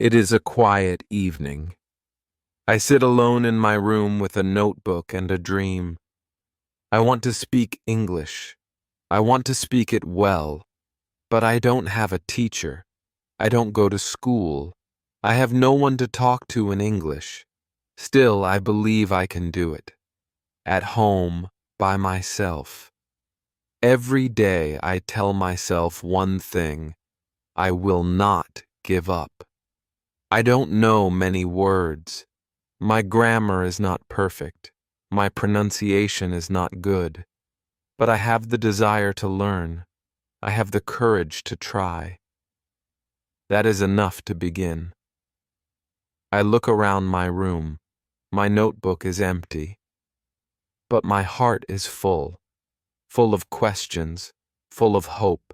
It is a quiet evening. I sit alone in my room with a notebook and a dream. I want to speak English. I want to speak it well, but I don't have a teacher. I don't go to school. I have no one to talk to in English. Still, I believe I can do it. At home, by myself. Every day I tell myself one thing: I will not give up. I don't know many words. My grammar is not perfect. My pronunciation is not good. But I have the desire to learn. I have the courage to try. That is enough to begin. I look around my room. My notebook is empty. But my heart is full of questions, full of hope.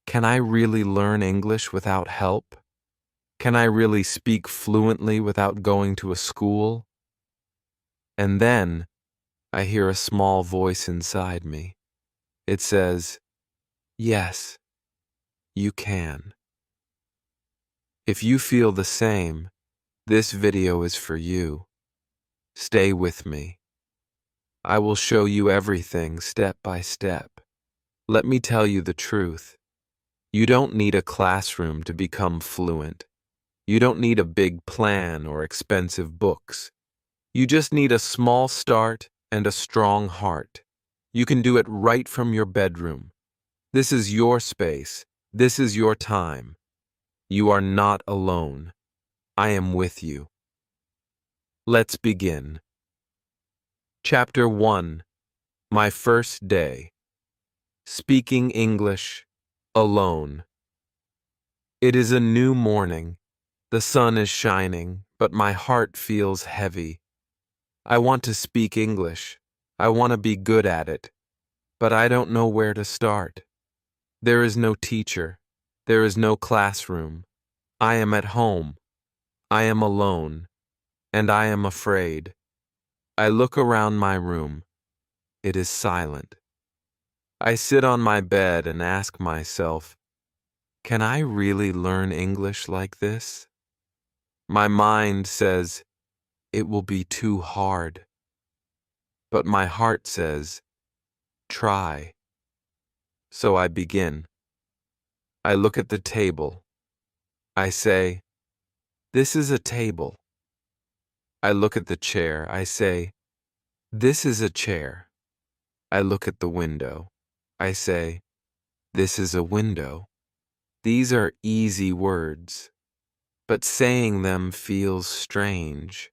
Can I really learn English without help? Can I really speak fluently without going to a school? And then I hear a small voice inside me. It says, "Yes, you can." If you feel the same, this video is for you. Stay with me. I will show you everything step by step. Let me tell you the truth. You don't need a classroom to become fluent. You don't need a big plan or expensive books. You just need a small start and a strong heart. You can do it right from your bedroom. This is your space. This is your time. You are not alone. I am with you. Let's begin. Chapter 1. My first day. Speaking English alone. It is a new morning. The sun is shining, but my heart feels heavy. I want to speak English. I want to be good at it. But I don't know where to start. There is no teacher. There is no classroom. I am at home. I am alone. And I am afraid. I look around my room. It is silent. I sit on my bed and ask myself, can I really learn English like this? My mind says, it will be too hard. But my heart says, try. So I begin. I look at the table. I say, this is a table. I look at the chair. I say, this is a chair. I look at the window. I say, this is a window. These are easy words, but saying them feels strange.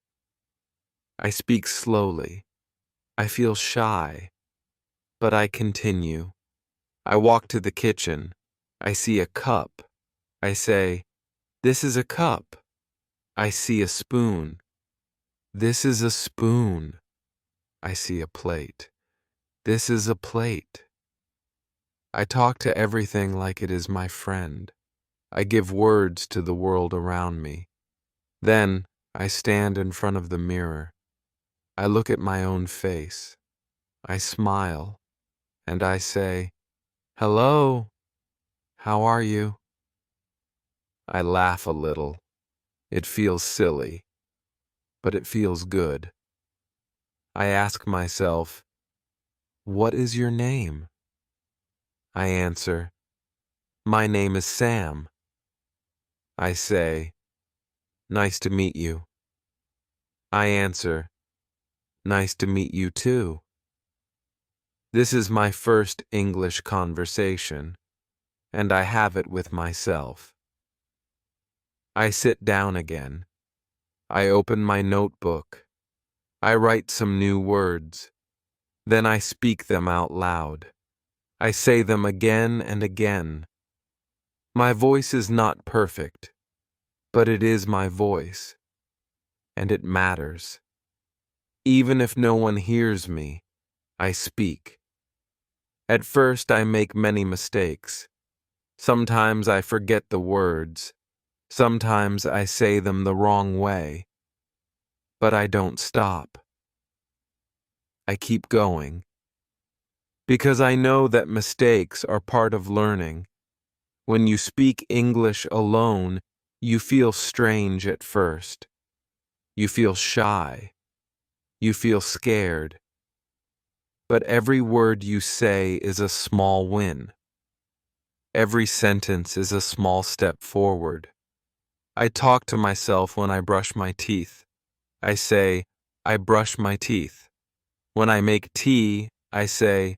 I speak slowly. I feel shy, but I continue. I walk to the kitchen. I see a cup. I say, this is a cup. I see a spoon. This is a spoon. I see a plate. This is a plate. I talk to everything like it is my friend. I give words to the world around me. Then I stand in front of the mirror. I look at my own face. I smile, and I say, hello, how are you? I laugh a little. It feels silly, but it feels good. I ask myself, what is your name? I answer, my name is Sam. I say, nice to meet you. I answer, nice to meet you too. This is my first English conversation, and I have it with myself. I sit down again. I open my notebook. I write some new words. Then I speak them out loud. I say them again and again. My voice is not perfect, but it is my voice, and it matters. Even if no one hears me, I speak. At first, I make many mistakes. Sometimes I forget the words. Sometimes I say them the wrong way. But I don't stop. I keep going. Because I know that mistakes are part of learning. When you speak English alone, You feel strange at first. You feel shy. You feel scared. But every word you say is a small win. Every sentence is a small step forward. I talk to myself when I brush my teeth. I say, I brush my teeth. When I make tea, I say,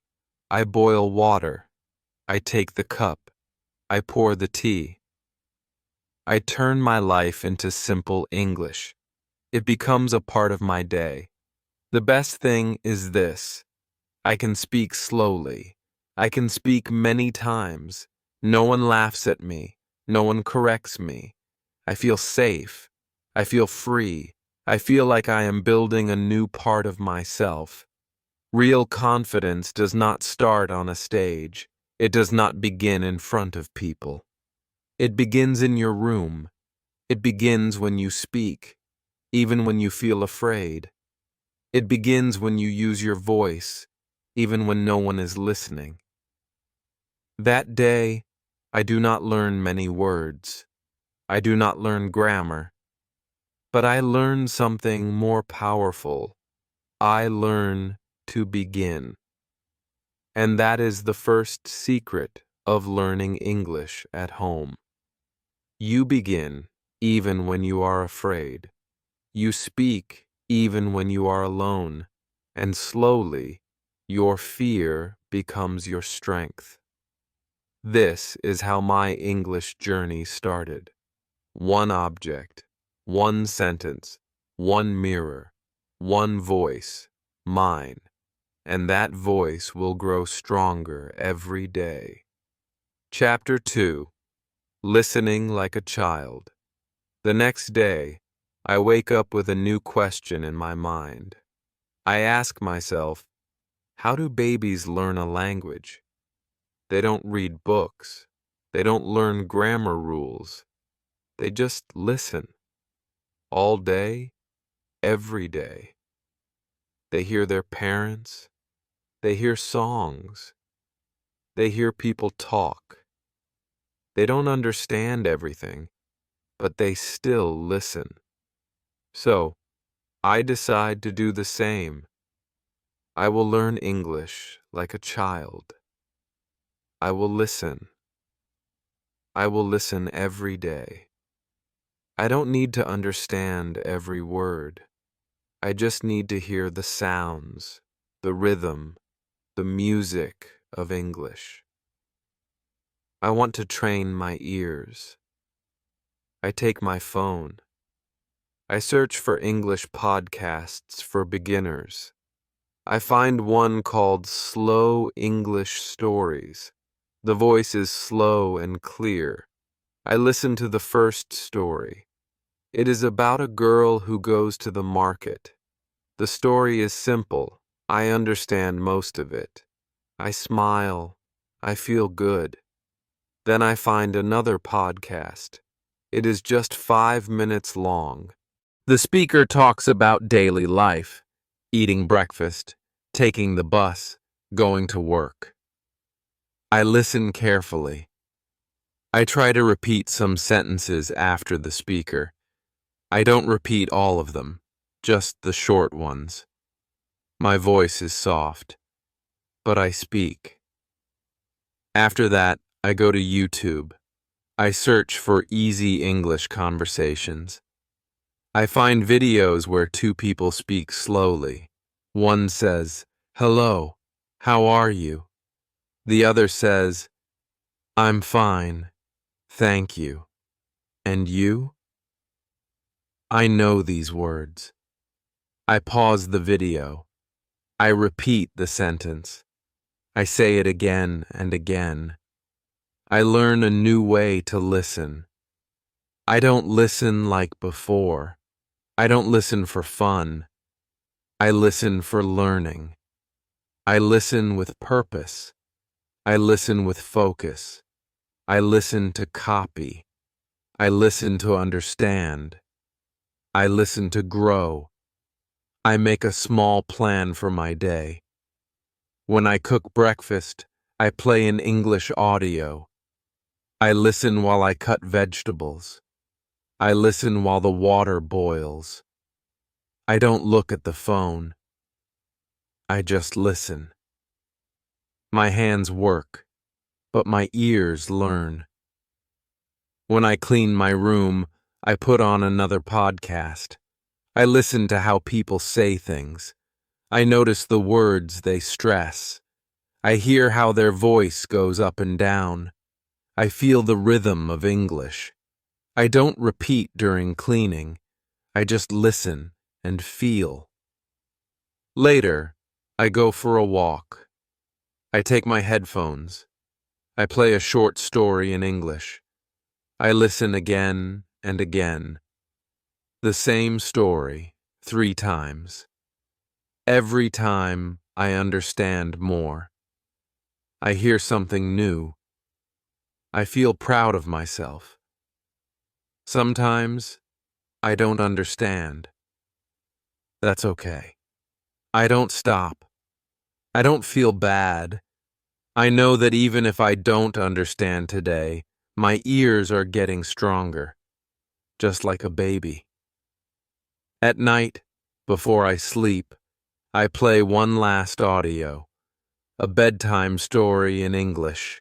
I boil water. I take the cup. I pour the tea. I turn my life into simple English. It becomes a part of my day. The best thing is this. I can speak slowly. I can speak many times. No one laughs at me. No one corrects me. I feel safe. I feel free. I feel like I am building a new part of myself. Real confidence does not start on a stage. It does not begin in front of people. It begins in your room. It begins when you speak, even when you feel afraid. It begins when you use your voice, even when no one is listening. That day, I do not learn many words. I do not learn grammar. But I learn something more powerful. I learn to begin. And that is the first secret of learning English at home. You begin even when you are afraid. You speak even when you are alone. And slowly, your fear becomes your strength. This is how my English journey started. One object, one sentence, one mirror, one voice, mine. And that voice will grow stronger every day. Chapter 2. Listening like a child. The next day, I wake up with a new question in my mind. I ask myself, how do babies learn a language? They don't read books. They don't learn grammar rules. They just listen. All day, every day. They hear their parents. They hear songs. They hear people talk. They don't understand everything, but they still listen. So, I decide to do the same. I will learn English like a child. I will listen. I will listen every day. I don't need to understand every word. I just need to hear the sounds, the rhythm, the music of English. I want to train my ears. I take my phone. I search for English podcasts for beginners. I find one called Slow English Stories. The voice is slow and clear. I listen to the first story. It is about a girl who goes to the market. The story is simple. I understand most of it. I smile. I feel good. Then I find another podcast. It is just 5 minutes long. The speaker talks about daily life, eating breakfast, taking the bus, going to work. I listen carefully. I try to repeat some sentences after the speaker. I don't repeat all of them, just the short ones. My voice is soft, but I speak. After that, I go to YouTube. I search for easy English conversations. I find videos where two people speak slowly. One says, "Hello, how are you?" The other says, "I'm fine, thank you. And you?" I know these words. I pause the video. I repeat the sentence. I say it again and again. I learn a new way to listen. I don't listen like before. I don't listen for fun. I listen for learning. I listen with purpose. I listen with focus. I listen to copy. I listen to understand. I listen to grow. I make a small plan for my day. When I cook breakfast, I play an English audio. I listen while I cut vegetables. I listen while the water boils. I don't look at the phone. I just listen. My hands work, but my ears learn. When I clean my room, I put on another podcast. I listen to how people say things. I notice the words they stress. I hear how their voice goes up and down. I feel the rhythm of English. I don't repeat during cleaning. I just listen and feel. Later, I go for a walk. I take my headphones. I play a short story in English. I listen again and again. The same story, 3 times. Every time I understand more. I hear something new. I feel proud of myself. Sometimes I don't understand. That's okay. I don't stop. I don't feel bad. I know that even if I don't understand today, my ears are getting stronger, just like a baby. At night, before I sleep, I play one last audio, a bedtime story in English.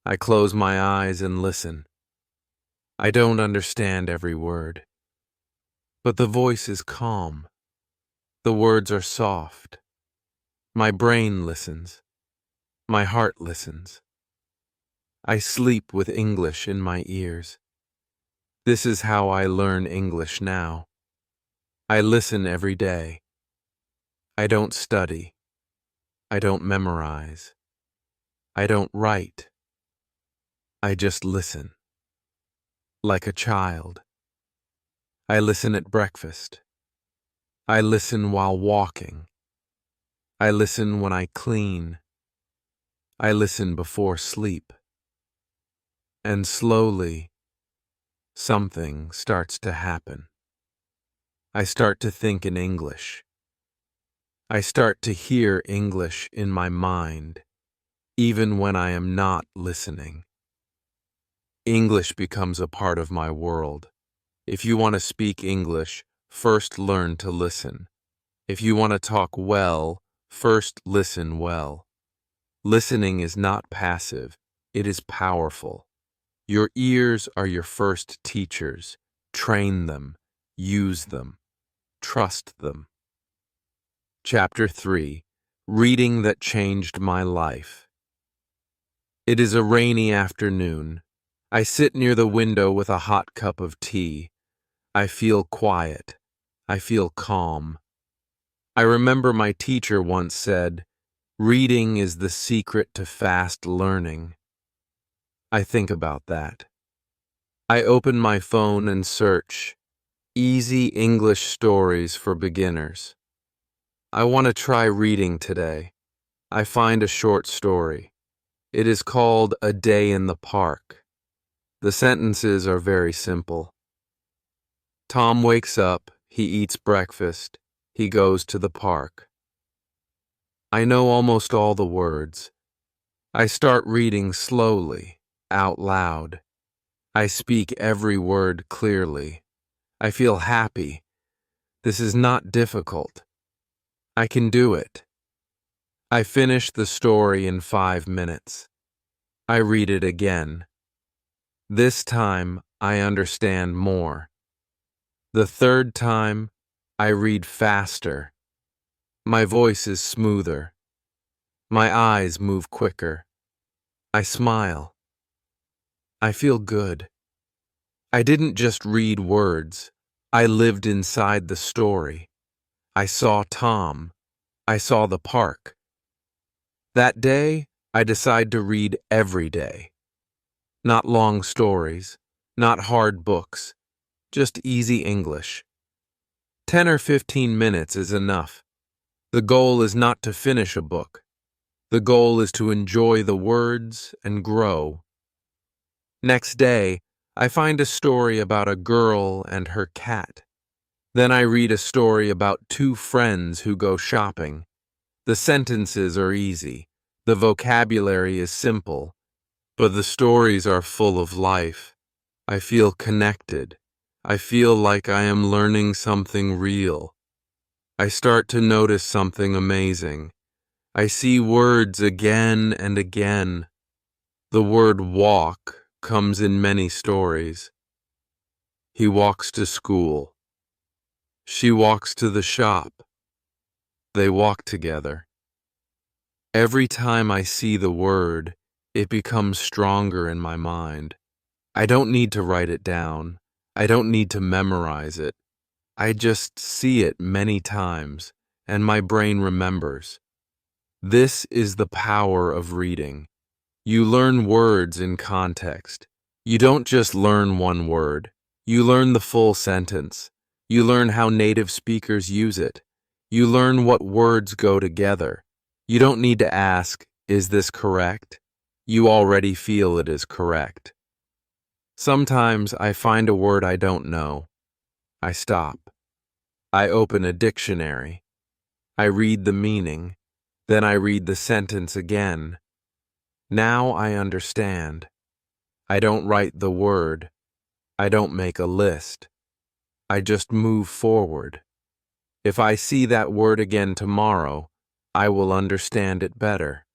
I close my eyes and listen. I don't understand every word, but the voice is calm. The words are soft. My brain listens. My heart listens. I sleep with English in my ears. This is how I learn English now. I listen every day. I don't study. I don't memorize. I don't write. I just listen. Like a child. I listen at breakfast. I listen while walking. I listen when I clean. I listen before sleep. And slowly, something starts to happen. I start to think in English. I start to hear English in my mind, even when I am not listening. English becomes a part of my world. If you want to speak English, first learn to listen. If you want to talk well, first listen well. Listening is not passive, it is powerful. Your ears are your first teachers. Train them, use them, trust them. Chapter 3: Reading That Changed My Life. It is a rainy afternoon. I sit near the window with a hot cup of tea. I feel quiet. I feel calm. I remember my teacher once said, "Reading is the secret to fast learning." I think about that. I open my phone and search, "Easy English Stories for Beginners." I want to try reading today. I find a short story. It is called A Day in the Park. The sentences are very simple. Tom wakes up, he eats breakfast, he goes to the park. I know almost all the words. I start reading slowly, out loud. I speak every word clearly. I feel happy. This is not difficult. I can do it. I finish the story in 5 minutes. I read it again. This time, I understand more. The third time, I read faster. My voice is smoother. My eyes move quicker. I smile. I feel good. I didn't just read words. I lived inside the story. I saw Tom. I saw the park. That day, I decide to read every day. Not long stories, not hard books, just easy English. 10 or 15 minutes is enough. The goal is not to finish a book. The goal is to enjoy the words and grow. Next day, I find a story about a girl and her cat. Then I read a story about 2 friends who go shopping. The sentences are easy. The vocabulary is simple. But the stories are full of life. I feel connected. I feel like I am learning something real. I start to notice something amazing. I see words again and again. The word walk comes in many stories. He walks to school. She walks to the shop. They walk together. Every time I see the word, it becomes stronger in my mind. I don't need to write it down. I don't need to memorize it. I just see it many times, and my brain remembers. This is the power of reading. You learn words in context. You don't just learn one word. You learn the full sentence. You learn how native speakers use it. You learn what words go together. You don't need to ask, is this correct? You already feel it is correct. Sometimes I find a word I don't know. I stop. I open a dictionary. I read the meaning. Then I read the sentence again. Now I understand. I don't write the word. I don't make a list. I just move forward. If I see that word again tomorrow, I will understand it better.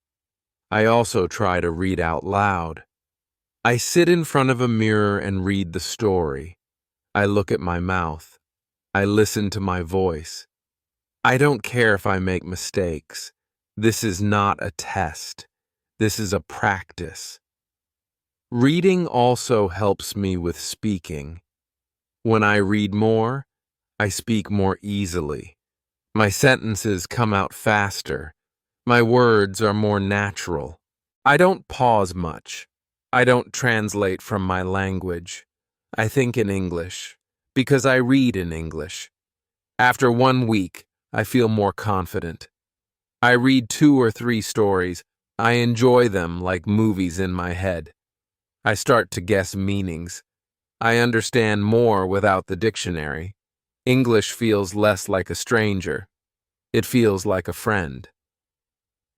I also try to read out loud. I sit in front of a mirror and read the story. I look at my mouth. I listen to my voice. I don't care if I make mistakes. This is not a test. This is a practice. Reading also helps me with speaking. When I read more, I speak more easily. My sentences come out faster. My words are more natural. I don't pause much. I don't translate from my language. I think in English, because I read in English. After 1 week, I feel more confident. I read 2 or 3 stories. I enjoy them like movies in my head. I start to guess meanings. I understand more without the dictionary. English feels less like a stranger. It feels like a friend.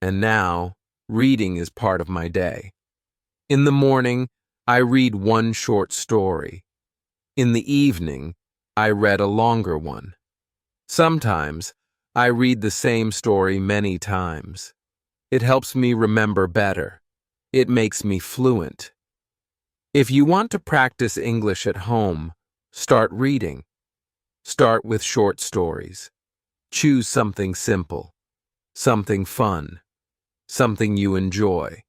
And now, reading is part of my day. In the morning, I read one short story. In the evening, I read a longer one. Sometimes, I read the same story many times. It helps me remember better. It makes me fluent. If you want to practice English at home, start reading. Start with short stories. Choose something simple, something fun, something you enjoy.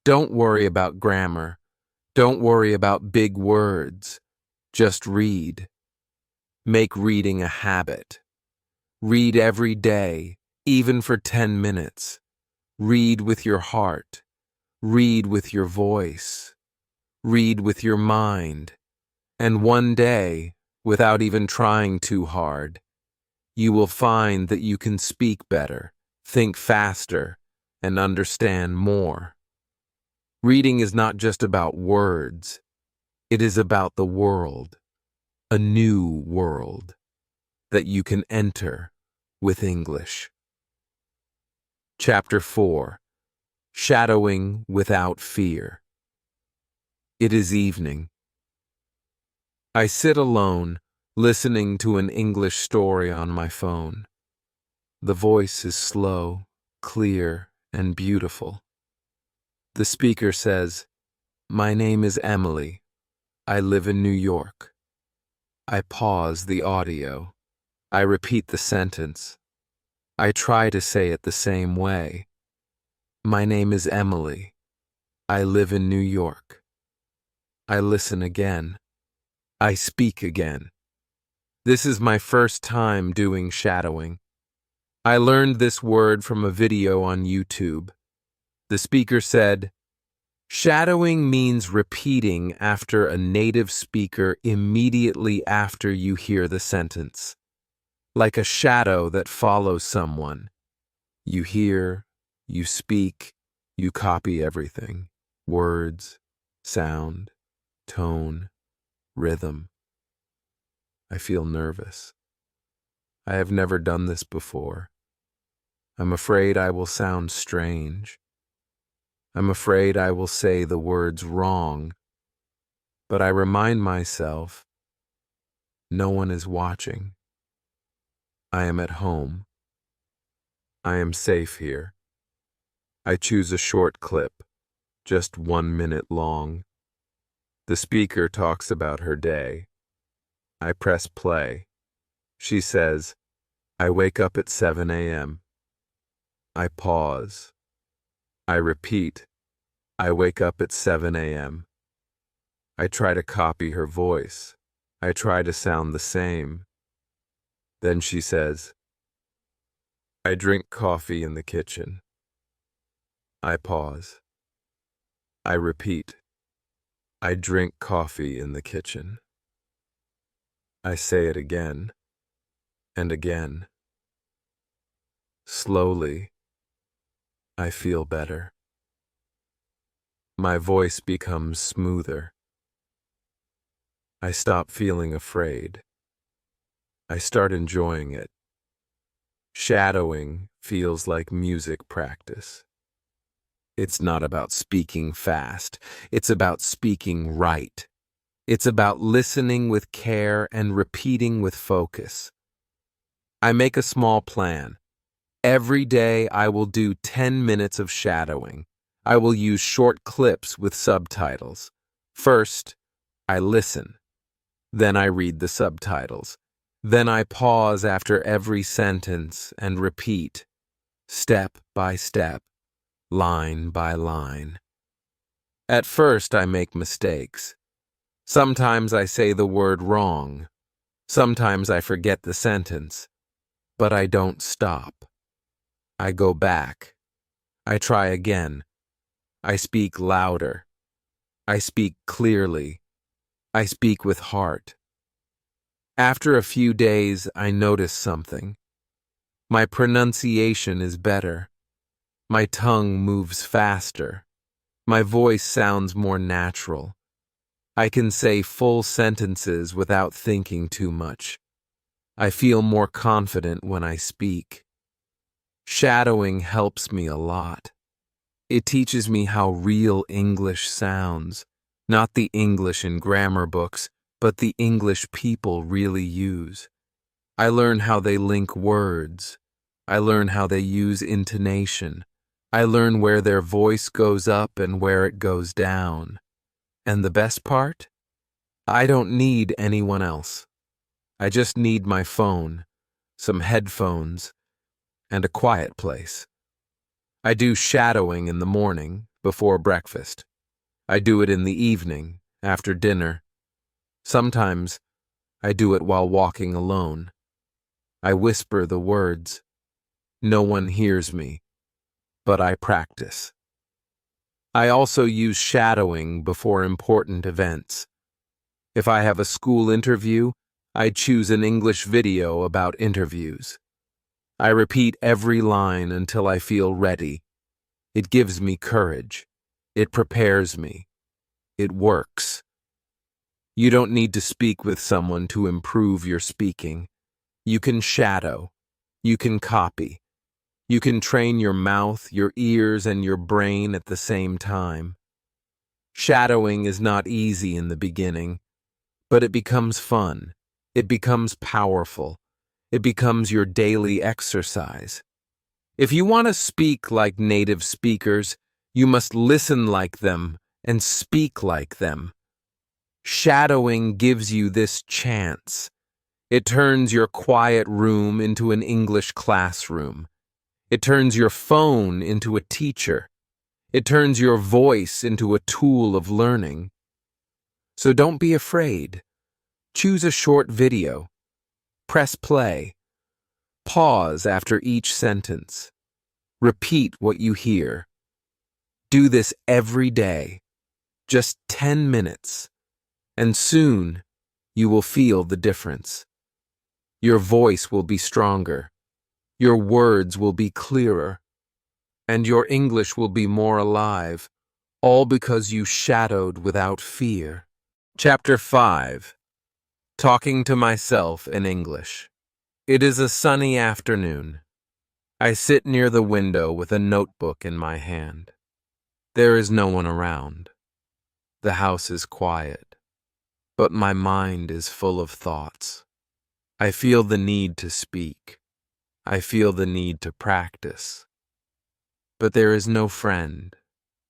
Don't worry about grammar. Don't worry about big words. Just read. Make reading a habit. Read every day, even for 10 minutes. Read with your heart. Read with your voice. Read with your mind. And one day, without even trying too hard, you will find that you can speak better, think faster, and understand more. Reading is not just about words. It is about the world, a new world that you can enter with English. Chapter 4. Shadowing Without Fear. It is evening. I sit alone, listening to an English story on my phone. The voice is slow, clear, and beautiful. The speaker says, "My name is Emily. I live in New York." I pause the audio. I repeat the sentence. I try to say it the same way. My name is Emily. I live in New York. I listen again. I speak again. This is my first time doing shadowing. I learned this word from a video on YouTube. The speaker said, "Shadowing means repeating after a native speaker immediately after you hear the sentence. Like a shadow that follows someone. You hear, you speak, you copy everything. Words, sound, tone, rhythm." I feel nervous. I have never done this before. I'm afraid I will sound strange. I'm afraid I will say the words wrong. But I remind myself, No one is watching. I am at home. I am safe here. I choose a short clip, just 1 minute long. The speaker talks about her day. I press play. She says, I wake up at 7 a.m. I pause. I repeat, I wake up at 7 a.m. I try to copy her voice. I try to sound the same. Then she says, I drink coffee in the kitchen. I pause. I repeat, I drink coffee in the kitchen. I say it again and again. Slowly, I feel better. My voice becomes smoother. I stop feeling afraid. I start enjoying it. Shadowing feels like music practice. It's not about speaking fast. It's about speaking right. It's about listening with care and repeating with focus. I make a small plan. Every day I will do 10 minutes of shadowing. I will use short clips with subtitles. First, I listen. Then I read the subtitles. Then I pause after every sentence and repeat, step by step, line by line. At first, I make mistakes. Sometimes I say the word wrong. Sometimes I forget the sentence. But I don't stop. I go back. I try again. I speak louder. I speak clearly. I speak with heart. After a few days, I notice something. My pronunciation is better. My tongue moves faster. My voice sounds more natural. I can say full sentences without thinking too much. I feel more confident when I speak. Shadowing helps me a lot. It teaches me how real English sounds, not the English in grammar books, but the English people really use. I learn how they link words. I learn how they use intonation. I learn where their voice goes up and where it goes down. And the best part? I don't need anyone else. I just need my phone, some headphones, and a quiet place. I do shadowing in the morning, before breakfast. I do it in the evening, after dinner. Sometimes I do it while walking alone. I whisper the words. No one hears me, but I practice. I also use shadowing before important events. If I have a school interview, I choose an English video about interviews. I repeat every line until I feel ready. It gives me courage. It prepares me. It works. You don't need to speak with someone to improve your speaking. You can shadow. You can copy. You can train your mouth, your ears, and your brain at the same time. Shadowing is not easy in the beginning, but it becomes fun. It becomes powerful. It becomes your daily exercise. If you want to speak like native speakers, you must listen like them and speak like them. Shadowing gives you this chance. It turns your quiet room into an English classroom. It turns your phone into a teacher. It turns your voice into a tool of learning. So don't be afraid. Choose a short video. Press play. Pause after each sentence. Repeat what you hear. Do this every day, just 10 minutes, and soon you will feel the difference. Your voice will be stronger, your words will be clearer, and your English will be more alive, all because you shadowed without fear. Chapter 5. Talking to myself in English. It is a sunny afternoon. I sit near the window with a notebook in my hand. There is no one around. The house is quiet, but my mind is full of thoughts. I feel the need to speak. I feel the need to practice. But there is no friend,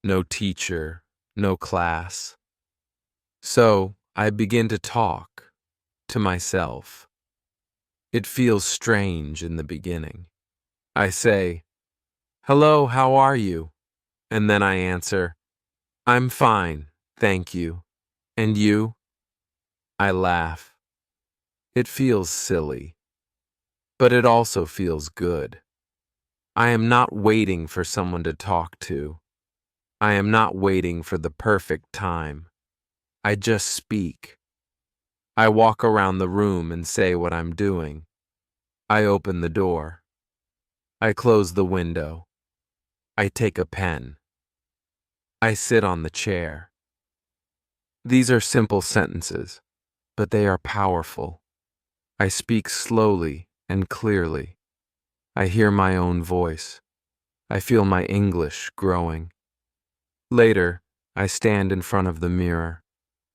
no teacher, no class. So I begin to talk to myself. It feels strange in the beginning. I say, "Hello, how are you?" And then I answer, "I'm fine, thank you. And you?" I laugh. It feels silly, but it also feels good. I am not waiting for someone to talk to. I am not waiting for the perfect time. I just speak. I walk around the room and say what I'm doing. I open the door. I close the window. I take a pen. I sit on the chair. These are simple sentences, but they are powerful. I speak slowly and clearly. I hear my own voice. I feel my English growing. Later, I stand in front of the mirror.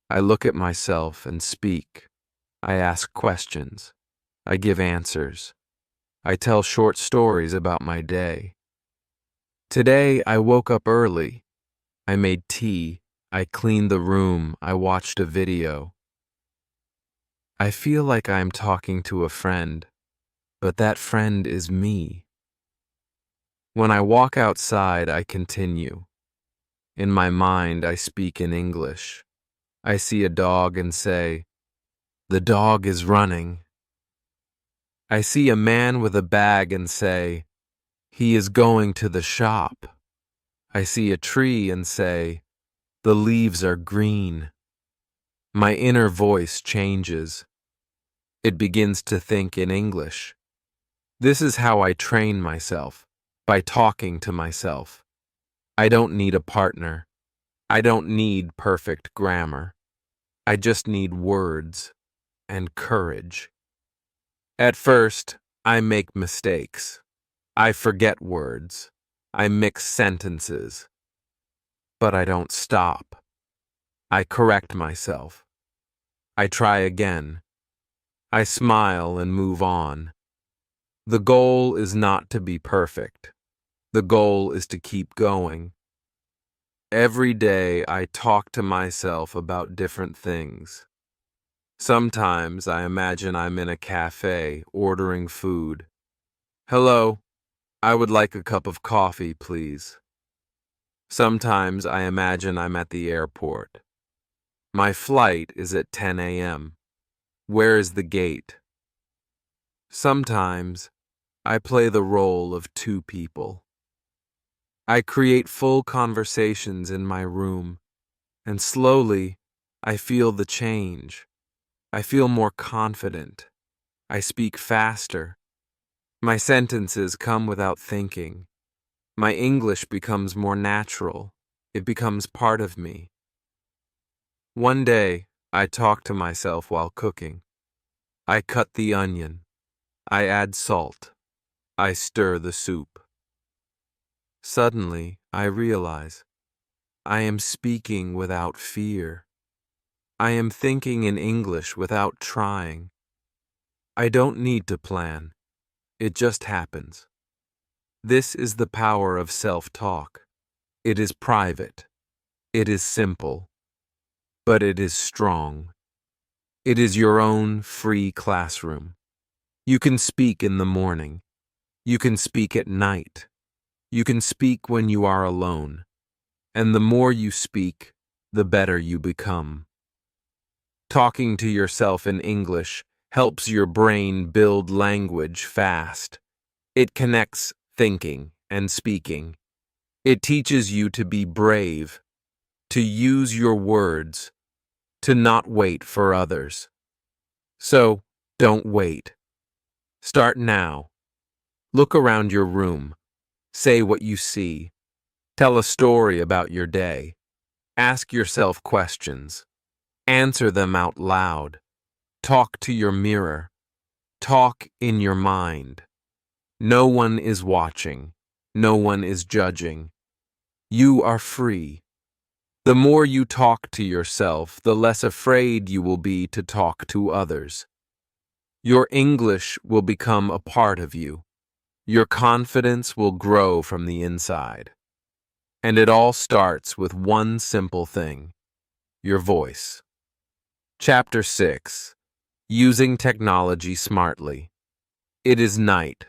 I look at myself and speak. I ask questions. I give answers. I tell short stories about my day. Today, I woke up early. I made tea. I cleaned the room. I watched a video. I feel like I am talking to a friend, but that friend is me. When I walk outside, I continue. In my mind, I speak in English. I see a dog and say, "The dog is running." I see a man with a bag and say, "He is going to the shop." I see a tree and say, "The leaves are green." My inner voice changes. It begins to think in English. This is how I train myself, by talking to myself. I don't need a partner. I don't need perfect grammar. I just need words and courage. At first, I make mistakes. I forget words. I mix sentences. But I don't stop. I correct myself. I try again. I smile and move on. The goal is not to be perfect. The goal is to keep going. Every day I talk to myself about different things. Sometimes I imagine I'm in a cafe ordering food. "Hello, I would like a cup of coffee, please." Sometimes I imagine I'm at the airport. My flight is at 10 a.m. Where is the gate? Sometimes I play the role of two people. I create full conversations in my room, and slowly I feel the change. I feel more confident. I speak faster. My sentences come without thinking. My English becomes more natural. It becomes part of me. One day, I talk to myself while cooking. I cut the onion. I add salt. I stir the soup. Suddenly, I realize I am speaking without fear. I am thinking in English without trying. I don't need to plan. It just happens. This is the power of self-talk. It is private. It is simple. But it is strong. It is your own free classroom. You can speak in the morning. You can speak at night. You can speak when you are alone. And the more you speak, the better you become. Talking to yourself in English helps your brain build language fast. It connects thinking and speaking. It teaches you to be brave, to use your words, to not wait for others. So, don't wait. Start now. Look around your room. Say what you see. Tell a story about your day. Ask yourself questions. Answer them out loud. Talk to your mirror. Talk in your mind. No one is watching. No one is judging. You are free. The more you talk to yourself, the less afraid you will be to talk to others. Your English will become a part of you. Your confidence will grow from the inside. And it all starts with one simple thing: your voice. Chapter 6: Using Technology Smartly. It is night.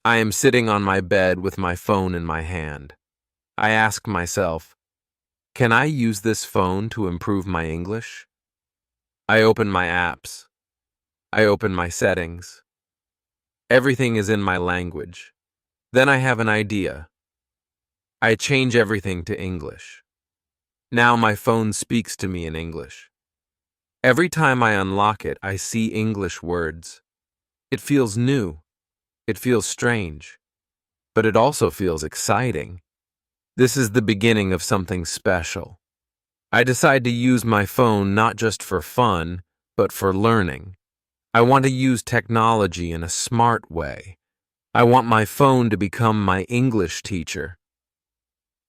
I am sitting on my bed with my phone in my hand. I ask myself, can I use this phone to improve my English? I open my apps. I open my settings. Everything is in my language. Then I have an idea. I change everything to English. Now my phone speaks to me in English. Every time I unlock it, I see English words. It feels new. It feels strange. But it also feels exciting. This is the beginning of something special. I decide to use my phone not just for fun, but for learning. I want to use technology in a smart way. I want my phone to become my English teacher.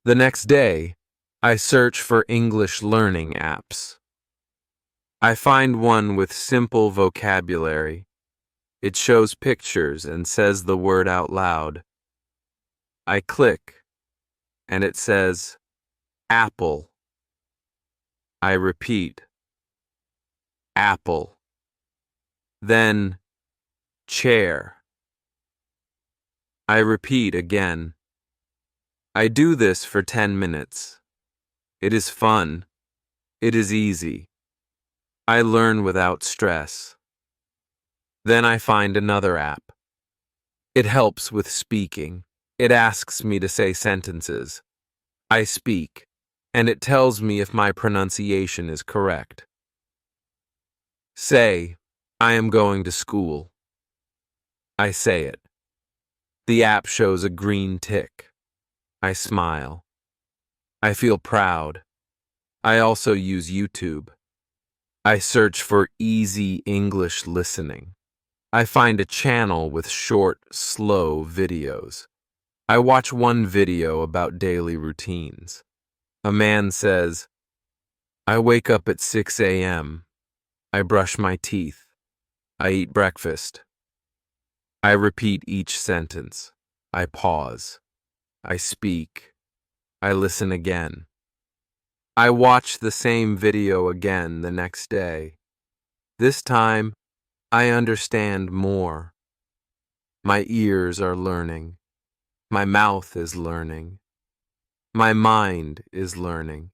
The next day, I search for English learning apps. I find one with simple vocabulary. It shows pictures and says the word out loud. I click, and it says, apple. I repeat, apple. Then, chair. I repeat again. I do this for 10 minutes. It is fun. It is easy. I learn without stress. Then I find another app. It helps with speaking. It asks me to say sentences. I speak, and it tells me if my pronunciation is correct. Say, I am going to school. I say it. The app shows a green tick. I smile. I feel proud. I also use YouTube. I search for easy English listening. I find a channel with short, slow videos. I watch one video about daily routines. A man says, I wake up at 6 a.m. I brush my teeth. I eat breakfast. I repeat each sentence. I pause. I speak. I listen again. I watch the same video again the next day. This time, I understand more. My ears are learning. My mouth is learning. My mind is learning.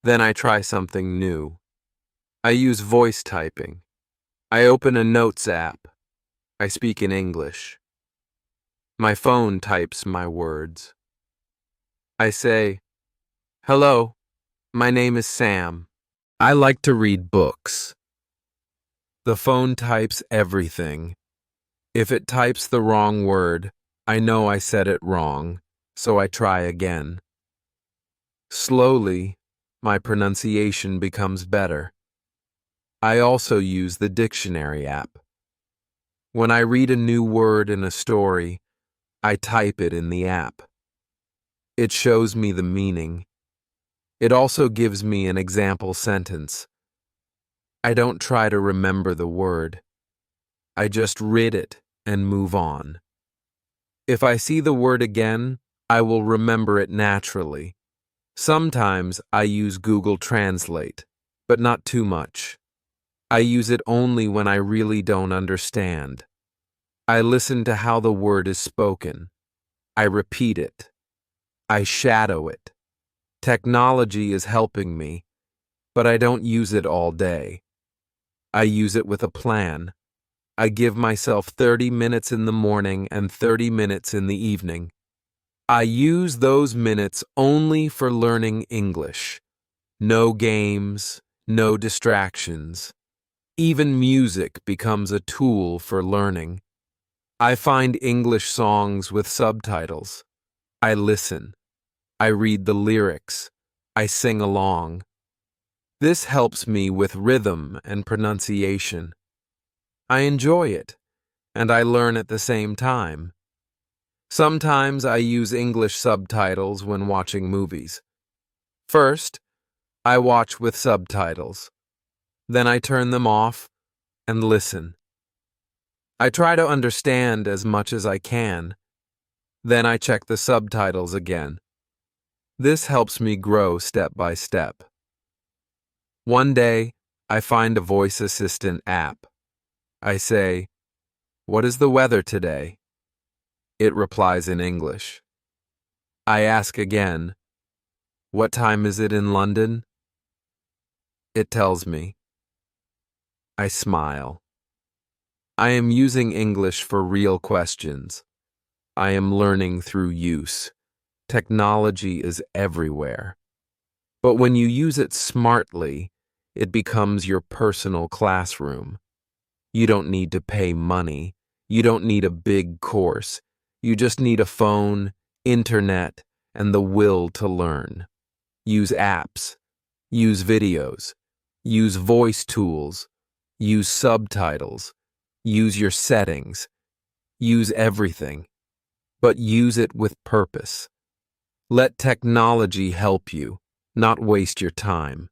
Then I try something new. I use voice typing. I open a notes app. I speak in English. My phone types my words. I say, hello, my name is Sam. I like to read books. The phone types everything. If it types the wrong word, I know I said it wrong, so I try again. Slowly, my pronunciation becomes better. I also use the dictionary app. When I read a new word in a story, I type it in the app. It shows me the meaning. It also gives me an example sentence. I don't try to remember the word. I just read it and move on. If I see the word again, I will remember it naturally. Sometimes I use Google Translate, but not too much. I use it only when I really don't understand. I listen to how the word is spoken. I repeat it. I shadow it. Technology is helping me, but I don't use it all day. I use it with a plan. I give myself 30 minutes in the morning and 30 minutes in the evening. I use those minutes only for learning English. No games, no distractions. Even music becomes a tool for learning. I find English songs with subtitles. I listen. I read the lyrics. I sing along. This helps me with rhythm and pronunciation. I enjoy it, and I learn at the same time. Sometimes I use English subtitles when watching movies. First, I watch with subtitles. Then I turn them off, and listen. I try to understand as much as I can. Then I check the subtitles again. This helps me grow step by step. One day, I find a voice assistant app. I say, "What is the weather today?" It replies in English. I ask again, "What time is it in London?" It tells me. I smile. I am using English for real questions. I am learning through use. Technology is everywhere. But when you use it smartly, it becomes your personal classroom. You don't need to pay money. You don't need a big course. You just need a phone, internet, and the will to learn. Use apps. Use videos. Use voice tools. Use subtitles. Use your settings. Use everything. But use it with purpose. Let technology help you, not waste your time.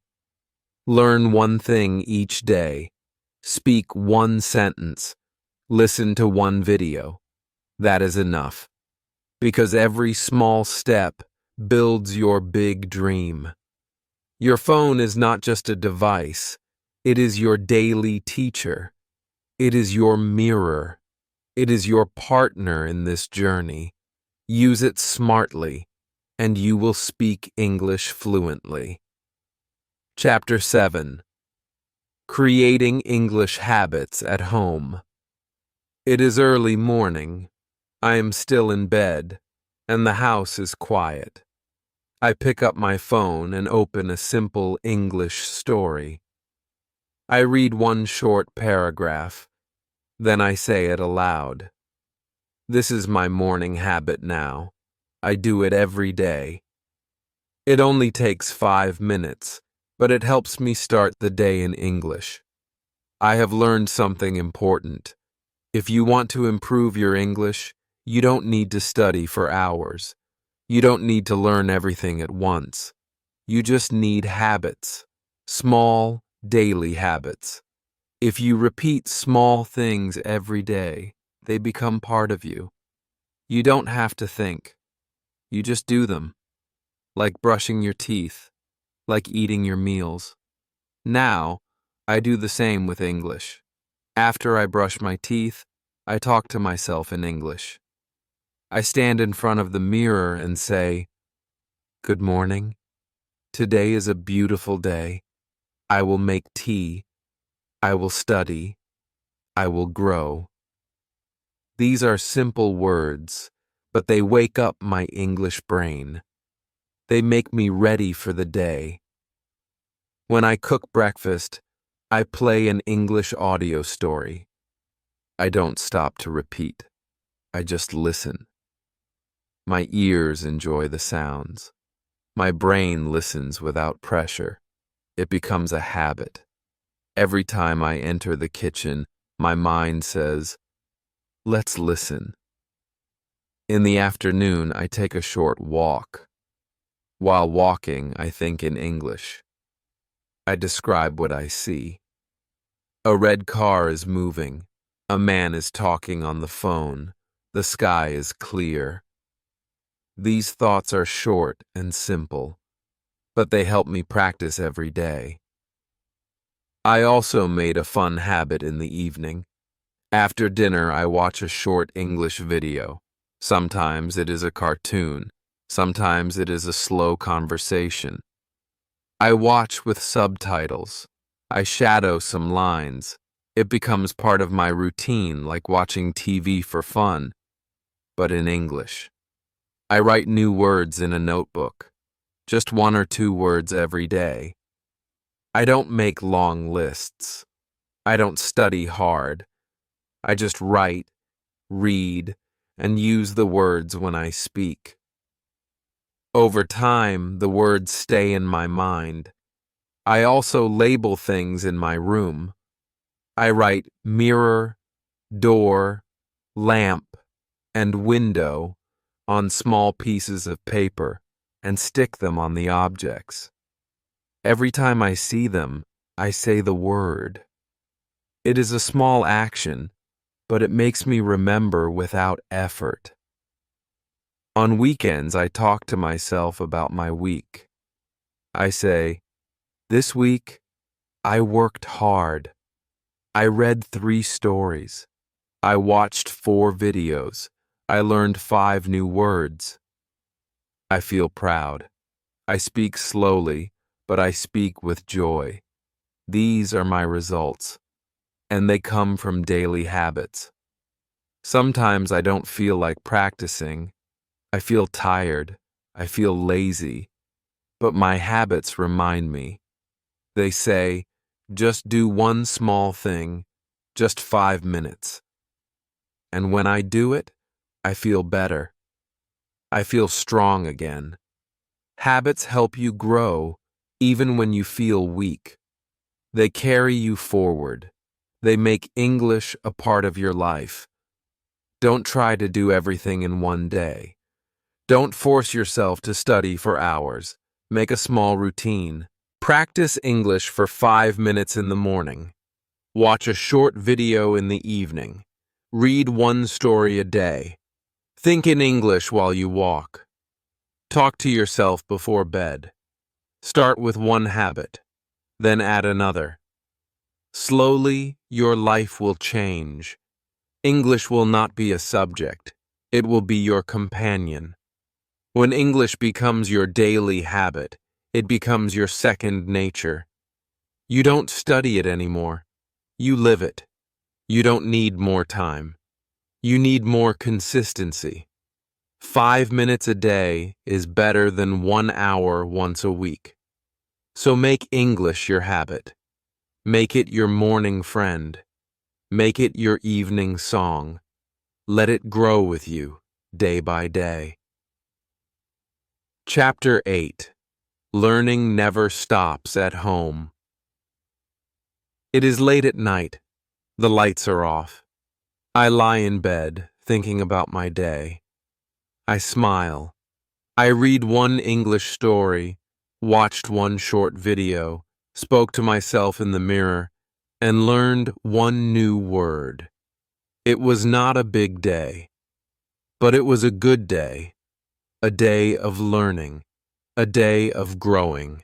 Learn one thing each day. Speak one sentence. Listen to one video. That is enough. Because every small step builds your big dream. Your phone is not just a device. It is your daily teacher. It is your mirror. It is your partner in this journey. Use it smartly, and you will speak English fluently. Chapter 7. Creating English Habits at Home. It is early morning. I am still in bed, and the house is quiet. I pick up my phone and open a simple English story. I read one short paragraph, then I say it aloud. This is my morning habit now. I do it every day. It only takes 5 minutes, but it helps me start the day in English. I have learned something important. If you want to improve your English, you don't need to study for hours. You don't need to learn everything at once. You just need habits. Small, daily habits. If you repeat small things every day, they become part of you. You don't have to think. You just do them. Like brushing your teeth. Like eating your meals. Now, I do the same with English. After I brush my teeth, I talk to myself in English. I stand in front of the mirror and say, "Good morning. Today is a beautiful day. I will make tea. I will study. I will grow." These are simple words, but they wake up my English brain. They make me ready for the day. When I cook breakfast, I play an English audio story. I don't stop to repeat. I just listen. My ears enjoy the sounds. My brain listens without pressure. It becomes a habit. Every time I enter the kitchen, my mind says, "Let's listen." In the afternoon, I take a short walk. While walking, I think in English. I describe what I see. A red car is moving. A man is talking on the phone. The sky is clear. These thoughts are short and simple, but they help me practice every day. I also made a fun habit in the evening. After dinner, I watch a short English video. Sometimes it is a cartoon. Sometimes it is a slow conversation. I watch with subtitles. I shadow some lines. It becomes part of my routine, like watching TV for fun, but in English. I write new words in a notebook, just 1 or 2 words every day. I don't make long lists. I don't study hard. I just write, read, and use the words when I speak. Over time, the words stay in my mind. I also label things in my room. I write mirror, door, lamp, and window on small pieces of paper and stick them on the objects. Every time I see them, I say the word. It is a small action, but it makes me remember without effort. On weekends, I talk to myself about my week. I say, "This week, I worked hard. I read 3 stories. I watched 4 videos. I learned 5 new words." I feel proud. I speak slowly, but I speak with joy. These are my results, and they come from daily habits. Sometimes I don't feel like practicing. I feel tired. I feel lazy. But my habits remind me. They say, just do one small thing, just 5 minutes. And when I do it, I feel better. I feel strong again. Habits help you grow even when you feel weak. They carry you forward. They make English a part of your life. Don't try to do everything in one day. Don't force yourself to study for hours. Make a small routine. Practice English for 5 minutes in the morning. Watch a short video in the evening. Read 1 story a day. Think in English while you walk. Talk to yourself before bed. Start with 1 habit, then add another. Slowly, your life will change. English will not be a subject. It will be your companion. When English becomes your daily habit, it becomes your second nature. You don't study it anymore. You live it. You don't need more time. You need more consistency. 5 minutes a day is better than 1 hour once a week. So make English your habit. Make it your morning friend. Make it your evening song. Let it grow with you day by day. Chapter 8. Learning never stops at home. It is late at night. The lights are off. I lie in bed, thinking about my day. I smile. I read 1 English story, watched 1 short video, spoke to myself in the mirror, and learned 1 new word. It was not a big day, but it was a good day, a day of learning, a day of growing.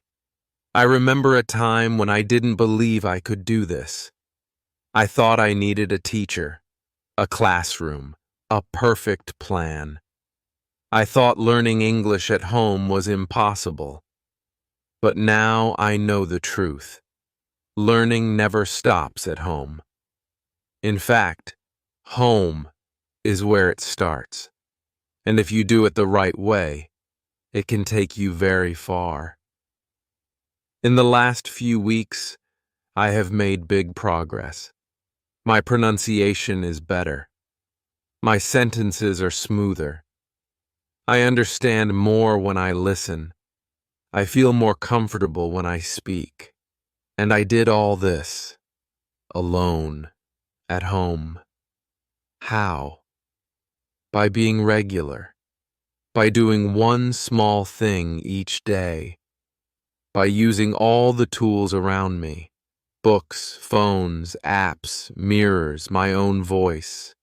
I remember a time when I didn't believe I could do this. I thought I needed a teacher, a classroom, a perfect plan. I thought learning English at home was impossible. But now I know the truth. Learning never stops at home. In fact, home is where it starts. And if you do it the right way, it can take you very far. In the last few weeks, I have made big progress. My pronunciation is better. My sentences are smoother. I understand more when I listen. I feel more comfortable when I speak. And I did all this alone, at home. How? By being regular. By doing 1 small thing each day. By using all the tools around me. Books, phones, apps, mirrors, my own voice.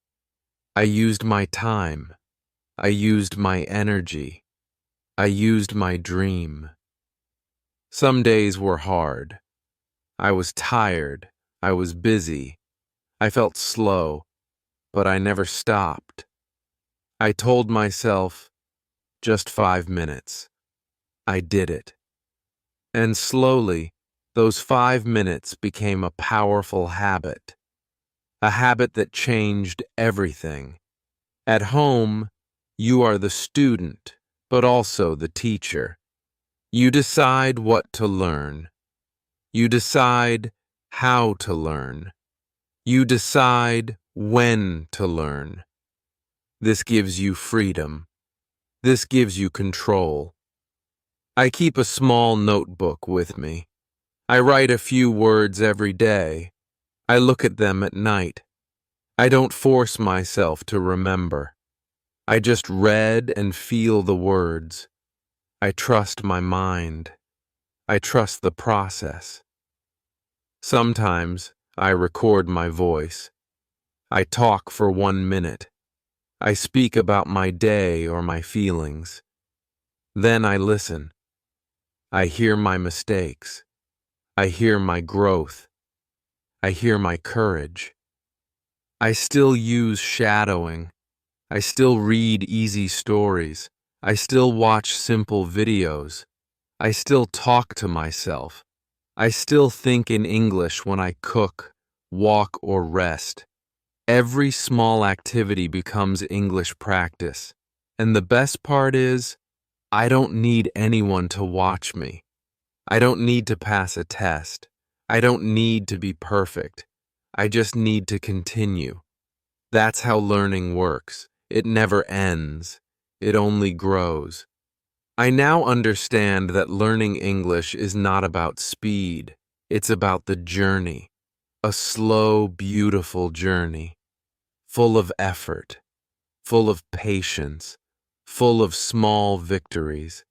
I used my time. I used my energy. I used my dream. Some days were hard. I was tired. I was busy. I felt slow, but I never stopped. I told myself, just 5 minutes. I did it. And slowly, those 5 minutes became a powerful habit. A habit that changed everything. At home, you are the student, but also the teacher. You decide what to learn. You decide how to learn. You decide when to learn. This gives you freedom. This gives you control. I keep a small notebook with me. I write a few words every day. I look at them at night. I don't force myself to remember. I just read and feel the words. I trust my mind. I trust the process. Sometimes I record my voice. I talk for 1 minute. I speak about my day or my feelings. Then I listen. I hear my mistakes. I hear my growth. I hear my courage. I still use shadowing. I still read easy stories. I still watch simple videos. I still talk to myself. I still think in English when I cook, walk, or rest. Every small activity becomes English practice. And the best part is, I don't need anyone to watch me. I don't need to pass a test. I don't need to be perfect. I just need to continue. That's how learning works. It never ends. It only grows. I now understand that learning English is not about speed. It's about the journey. A slow, beautiful journey. Full of effort. Full of patience. Full of small victories.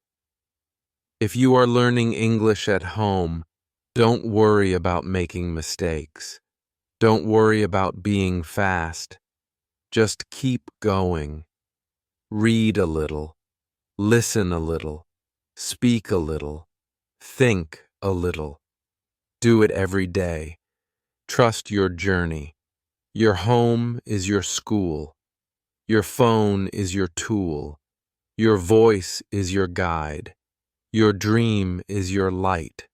If you are learning English at home, don't worry about making mistakes. Don't worry about being fast. Just keep going. Read a little. Listen a little. Speak a little. Think a little. Do it every day. Trust your journey. Your home is your school. Your phone is your tool. Your voice is your guide. Your dream is your light.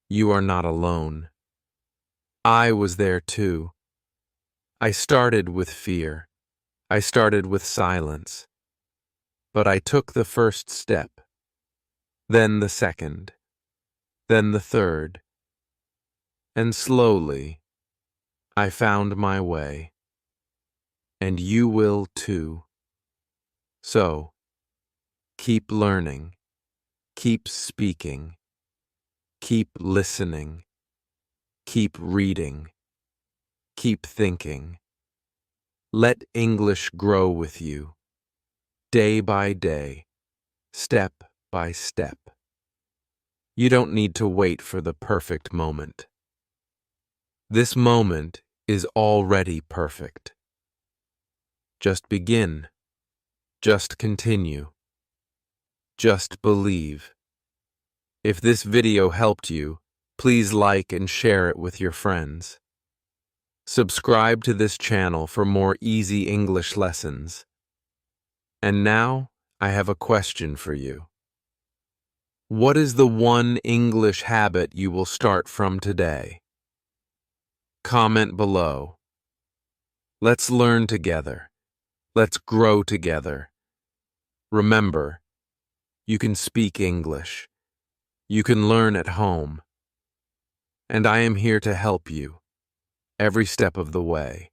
You are not alone. I was there too. I started with fear. I started with silence. But I took the first step, then the second, then the third, and slowly I found my way. And you will too. So, keep learning, keep speaking, keep listening, keep reading, keep thinking. Let English grow with you, day by day, step by step. You don't need to wait for the perfect moment. This moment is already perfect. Just begin. Just continue. Just believe. If this video helped you, please like and share it with your friends. Subscribe to this channel for more easy English lessons. And now, I have a question for you. What is the one English habit you will start from today? Comment below. Let's learn together. Let's grow together. Remember, you can speak English. You can learn at home. And I am here to help you every step of the way.